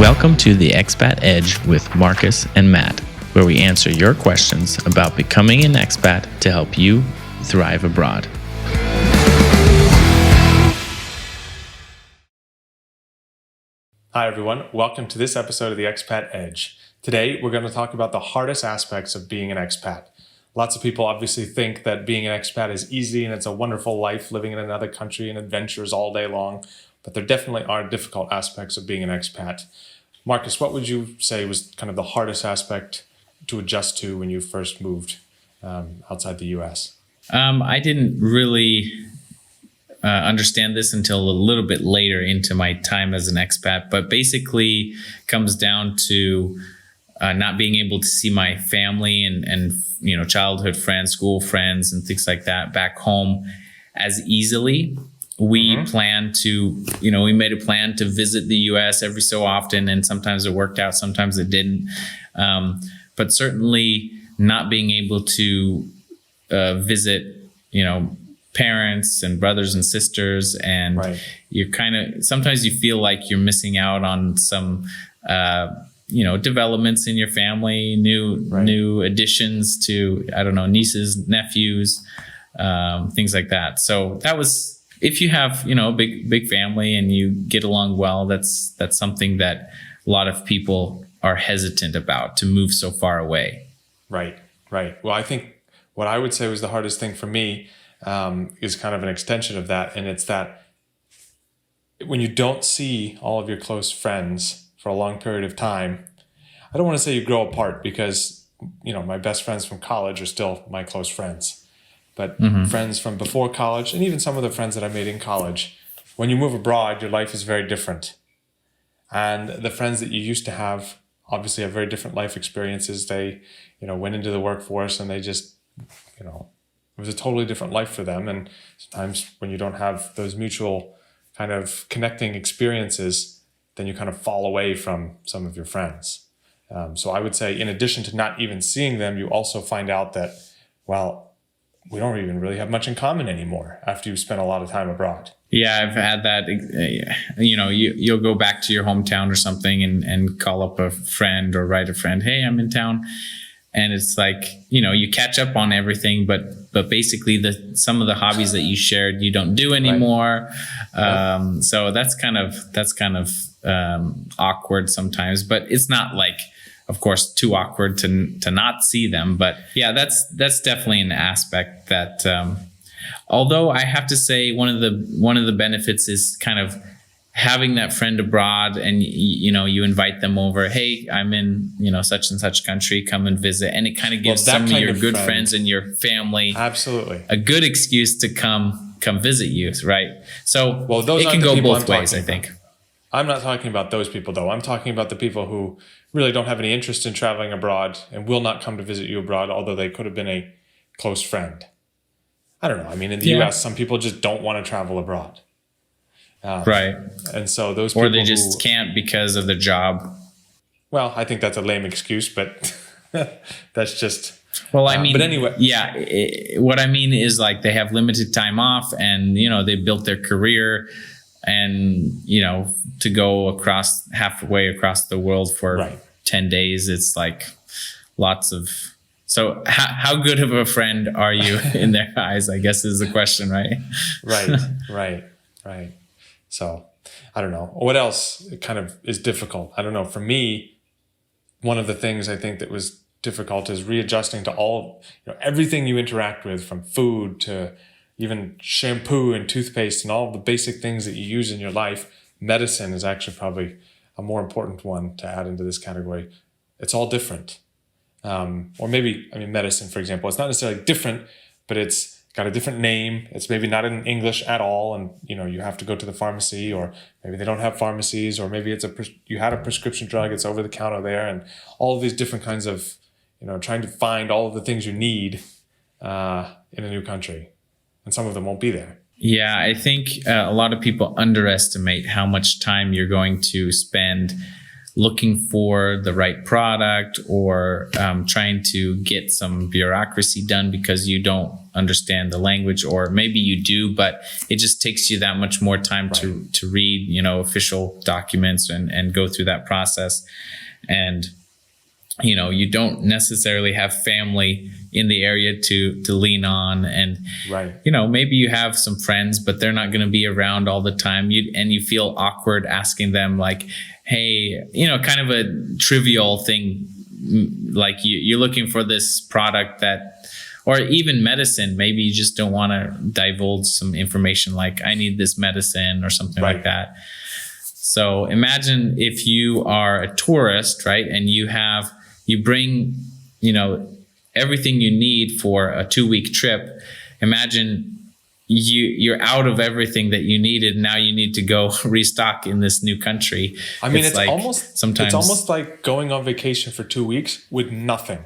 Welcome to the Expat Edge with Marcus and Matt, where we answer your questions about becoming an expat to help you thrive abroad. Hi everyone, welcome to this episode of the Expat Edge. Today we're going to talk about the hardest aspects of being an expat. Lots of people obviously think that being an expat is easy and it's a wonderful life living in another country and adventures all day long, but there definitely are difficult aspects of being an expat. Marcus, what would you say was kind of the hardest aspect to adjust to when you first moved outside the US? I didn't really understand this until a little bit later into my time as an expat, but basically comes down to not being able to see my family and childhood friends, school friends, and things like that back home as easily. We planned to, we made a plan to visit the US every so often, and sometimes it worked out, sometimes it didn't. But certainly not being able to visit, parents and brothers and sisters, and Right. you're sometimes you feel like you're missing out on some, developments in your family, new additions to, nieces, nephews, things like that. So that was, if you have, a big family and you get along well, that's something that a lot of people are hesitant about, to move so far away. Right. Well, I think what I would say was the hardest thing for me is kind of an extension of that. And it's that when you don't see all of your close friends for a long period of time, I don't want to say you grow apart, because, my best friends from college are still my close friends. But friends from before college, and even some of the friends that I made in college, when you move abroad, your life is very different. And the friends that you used to have obviously have very different life experiences. They, went into the workforce and they just, it was a totally different life for them. And sometimes when you don't have those mutual kind of connecting experiences, then you kind of fall away from some of your friends. So I would say, in addition to not even seeing them, you also find out that, well, we don't even really have much in common anymore after you've spent a lot of time abroad. Yeah, I've had that. You'll go back to your hometown or something and call up a friend or write a friend, "Hey, I'm in town." And it's like, you catch up on everything, but basically some of the hobbies that you shared, you don't do anymore. Right. So that's kind of awkward sometimes, but it's not like, of course, too awkward to not see them. But yeah, that's definitely an aspect that, although I have to say one of the benefits is kind of having that friend abroad, and you invite them over. Hey, I'm in such and such country, come and visit, and it kind of gives some of your good friends and your family absolutely a good excuse to come visit you, right? So those it can go both ways, I think. I'm not talking about those people, though. I'm talking about the people who really don't have any interest in traveling abroad and will not come to visit you abroad, although they could have been a close friend. I don't know. I mean, in the US, some people just don't want to travel abroad. Right. And so those people, or they just can't because of their job. Well, I think that's a lame excuse, but that's just... Well, I mean, but anyway, what I mean is, like, they have limited time off, and they built their career, and to go halfway across the world for 10 days, it's like lots of. So how good of a friend are you in their eyes, I guess, is the question, right? Right. So I don't know what else kind of is difficult. I don't know. For me, one of the things I think that was difficult is readjusting to all, everything you interact with, from food to even shampoo and toothpaste and all the basic things that you use in your life. Medicine is actually probably a more important one to add into this category. It's all different. Or maybe, medicine, for example, it's not necessarily different, but it's got a different name. It's maybe not in English at all. And, you have to go to the pharmacy, or maybe they don't have pharmacies, or maybe you had a prescription drug, it's over the counter there, and all of these different kinds of, trying to find all of the things you need in a new country. And some of them won't be there. Yeah, I think a lot of people underestimate how much time you're going to spend looking for the right product, or trying to get some bureaucracy done because you don't understand the language, or maybe you do, but it just takes you that much more time to read, official documents and go through that process. And, you don't necessarily have family in the area to lean on. And, maybe you have some friends, but they're not going to be around all the time. You feel awkward asking them, like, hey, kind of a trivial thing, like you're looking for this product or even medicine. Maybe you just don't want to divulge some information, like I need this medicine or something like that. So imagine if you are a tourist, right? And you bring, everything you need for a 2-week trip. Imagine you're out of everything that you needed. Now you need to go restock in this new country. I mean, it's almost like going on vacation for 2 weeks with nothing,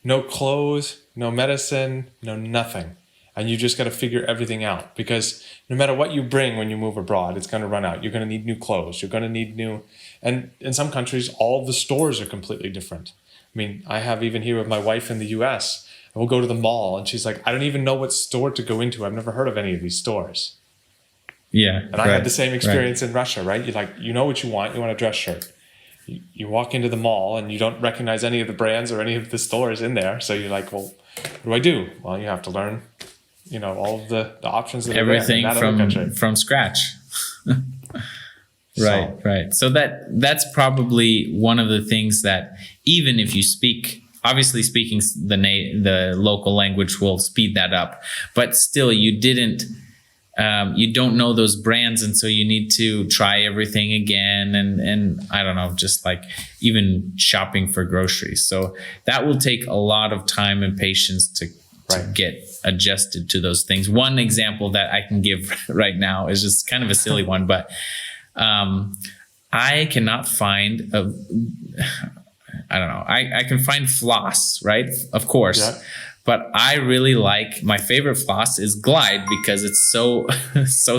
no clothes, no medicine, no nothing. And you just got to figure everything out, because no matter what you bring when you move abroad, it's going to run out. You're going to need new clothes. You're going to need and in some countries, all of the stores are completely different. I mean, I have even here with my wife in the US, and we'll go to the mall and she's like, I don't even know what store to go into. I've never heard of any of these stores. Yeah. And I had the same experience in Russia, right? You're like, you know what you want. You want a dress shirt. You walk into the mall and you don't recognize any of the brands or any of the stores in there. So you're like, well, what do I do? Well, you have to learn, all of the options that everything are there in that other country. From scratch. Right. So that's probably one of the things that, even if you obviously speaking the local language will speed that up, but still you don't know those brands, and so you need to try everything again, and I don't know, just like even shopping for groceries. So that will take a lot of time and patience to get adjusted to those things. One example that I can give right now is just kind of a silly one, but I cannot find I can find floss, right? Of course. Yeah. But I really my favorite floss is Glide, because it's so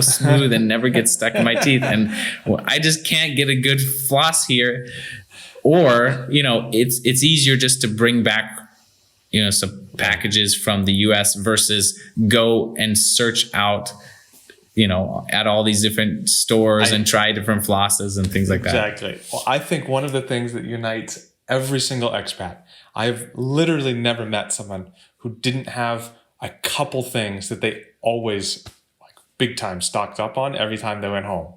smooth and never gets stuck in my teeth. And I just can't get a good floss here. Or, it's easier just to bring back, some packages from the US versus go and search out, at all these different stores and try different flosses and things like that. Exactly. Well, I think one of the things that unites every single expat, I've literally never met someone who didn't have a couple things that they always big time stocked up on every time they went home.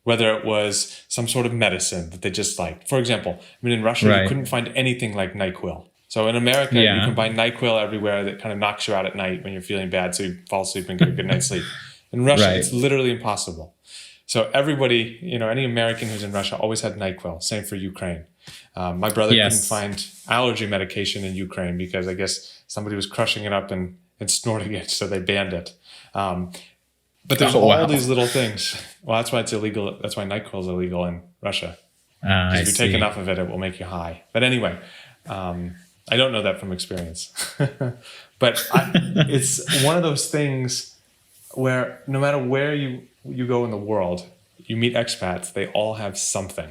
Whether it was some sort of medicine that they just liked. For example, in Russia, you couldn't find anything like NyQuil. So in America, you can buy NyQuil everywhere that kind of knocks you out at night when you're feeling bad, so you fall asleep and get a good night's sleep. In Russia, it's literally impossible. So everybody, any American who's in Russia always had NyQuil. Same for Ukraine. My brother couldn't find allergy medication in Ukraine because I guess somebody was crushing it up and snorting it, so they banned it. But there's all these little things. Well, that's why it's illegal. That's why NyQuil is illegal in Russia. If you take enough of it, it will make you high. But anyway, I don't know that from experience. But it's one of those things where no matter where you go in the world, you meet expats, they all have something.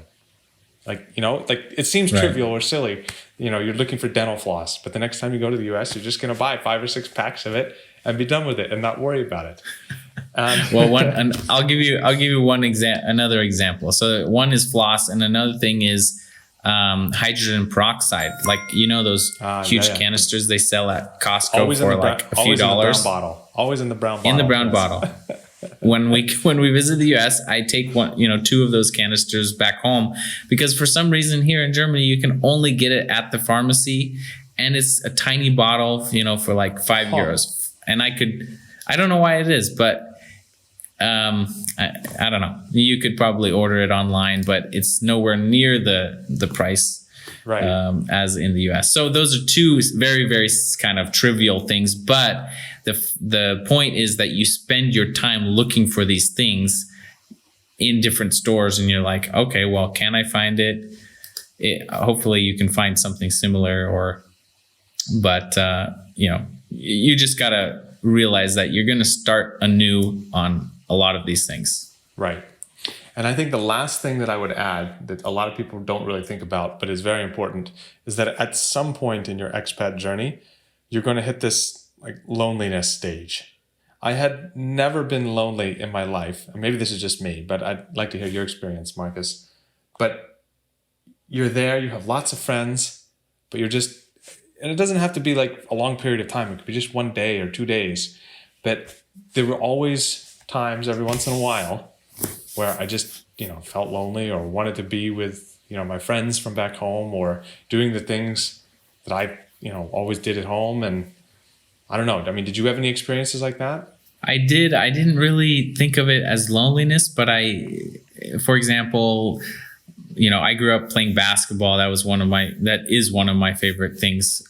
It seems trivial or silly. You're looking for dental floss, but the next time you go to the US, you're just going to buy 5 or 6 packs of it and be done with it and not worry about it. And I'll give you another example. So one is floss, and another thing is hydrogen peroxide. Those huge canisters they sell at Costco for a few dollars. Always in the brown bottle. In the brown bottle. When we visit the US, I take 2 of those canisters back home, because for some reason here in Germany you can only get it at the pharmacy, and it's a tiny bottle, for like €5. And I don't know why it is, but I don't know. You could probably order it online, but it's nowhere near the price as in the US. So those are 2 very, very kind of trivial things, but the point is that you spend your time looking for these things in different stores, and you're like, okay, well, can I find it? Hopefully you can find something similar, but you just gotta realize that you're going to start anew on a lot of these things. Right. And I think the last thing that I would add that a lot of people don't really think about, but is very important, is that at some point in your expat journey, you're going to hit this like loneliness stage. I had never been lonely in my life. And maybe this is just me, but I'd like to hear your experience, Marcus. But you're there, you have lots of friends, but you're just, and it doesn't have to be like a long period of time. It could be just 1 day or 2 days. But there were always times every once in a while where I just, felt lonely or wanted to be with, my friends from back home or doing the things that I, always did at home. And I don't know. I mean, did you have any experiences like that? I did. I didn't really think of it as loneliness, but for example, I grew up playing basketball. That is one of my favorite things.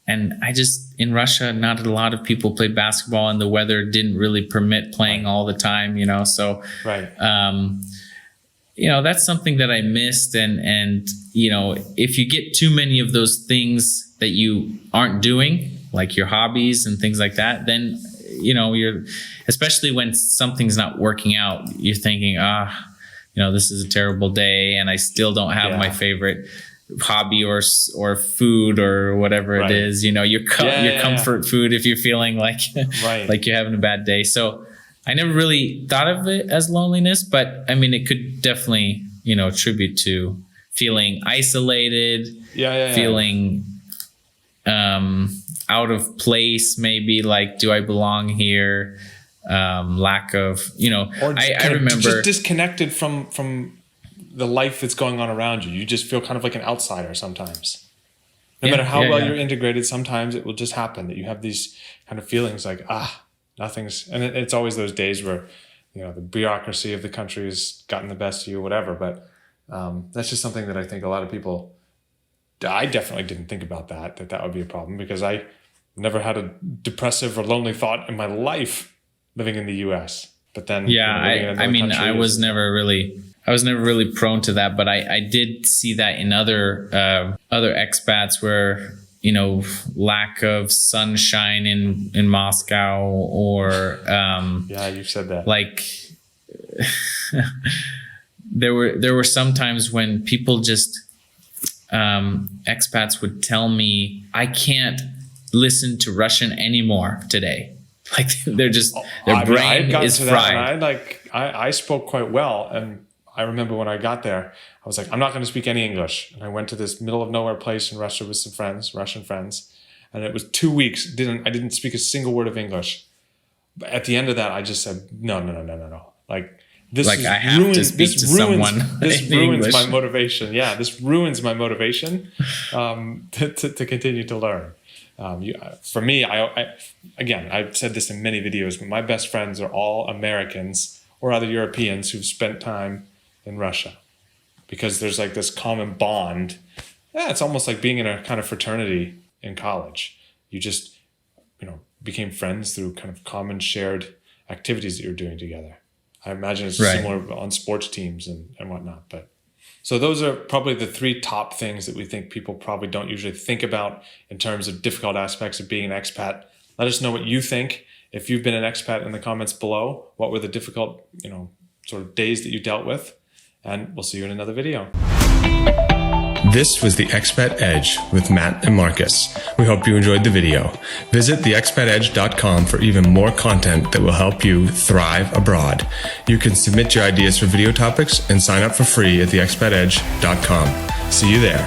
And in Russia, not a lot of people played basketball and the weather didn't really permit playing all the time, so, right. That's something that I missed. And, if you get too many of those things that you aren't doing, like your hobbies and things like that, then, you're, especially when something's not working out, you're thinking, this is a terrible day and I still don't have my favorite hobby or food or whatever it is, your comfort food if you're feeling like like you're having a bad day. So I never really thought of it as loneliness, but I mean, it could definitely, attribute to feeling isolated, feeling out of place, maybe like, do I belong here? Lack of, I remember just disconnected from the life that's going on around you. You just feel kind of like an outsider sometimes. No matter how well you're integrated, sometimes it will just happen that you have these kind of feelings like, nothing's, and it's always those days where, the bureaucracy of the country has gotten the best of you or whatever. But that's just something that I think a lot of people, I definitely didn't think about that would be a problem because I never had a depressive or lonely thought in my life living in the US. But then, I was never really prone to that, but I did see that in other expats where, lack of sunshine in Moscow or, you've said that. Like there were some times when people just, expats would tell me, I can't listen to Russian anymore today. Like their brain is fried. I spoke quite well. And I remember when I got there, I was like, I'm not going to speak any English. And I went to this middle of nowhere place in Russia with some friends, Russian friends. And it was 2 weeks. I didn't speak a single word of English. But at the end of that, I just said, no. Like this ruins my motivation. Yeah, this ruins my motivation to continue to learn. For me, I've said this in many videos, but my best friends are all Americans or other Europeans who've spent time in Russia because there's like this common bond. Yeah, it's almost like being in a kind of fraternity in college. You just, became friends through kind of common shared activities that you're doing together. I imagine it's similar on sports teams and whatnot. But so those are probably the 3 top things that we think people probably don't usually think about in terms of difficult aspects of being an expat. Let us know what you think. If you've been an expat in the comments below, what were the difficult, sort of days that you dealt with? And we'll see you in another video. This was the Expat Edge with Matt and Marcus. We hope you enjoyed the video. Visit theexpatedge.com for even more content that will help you thrive abroad. You can submit your ideas for video topics and sign up for free at theexpatedge.com. See you there.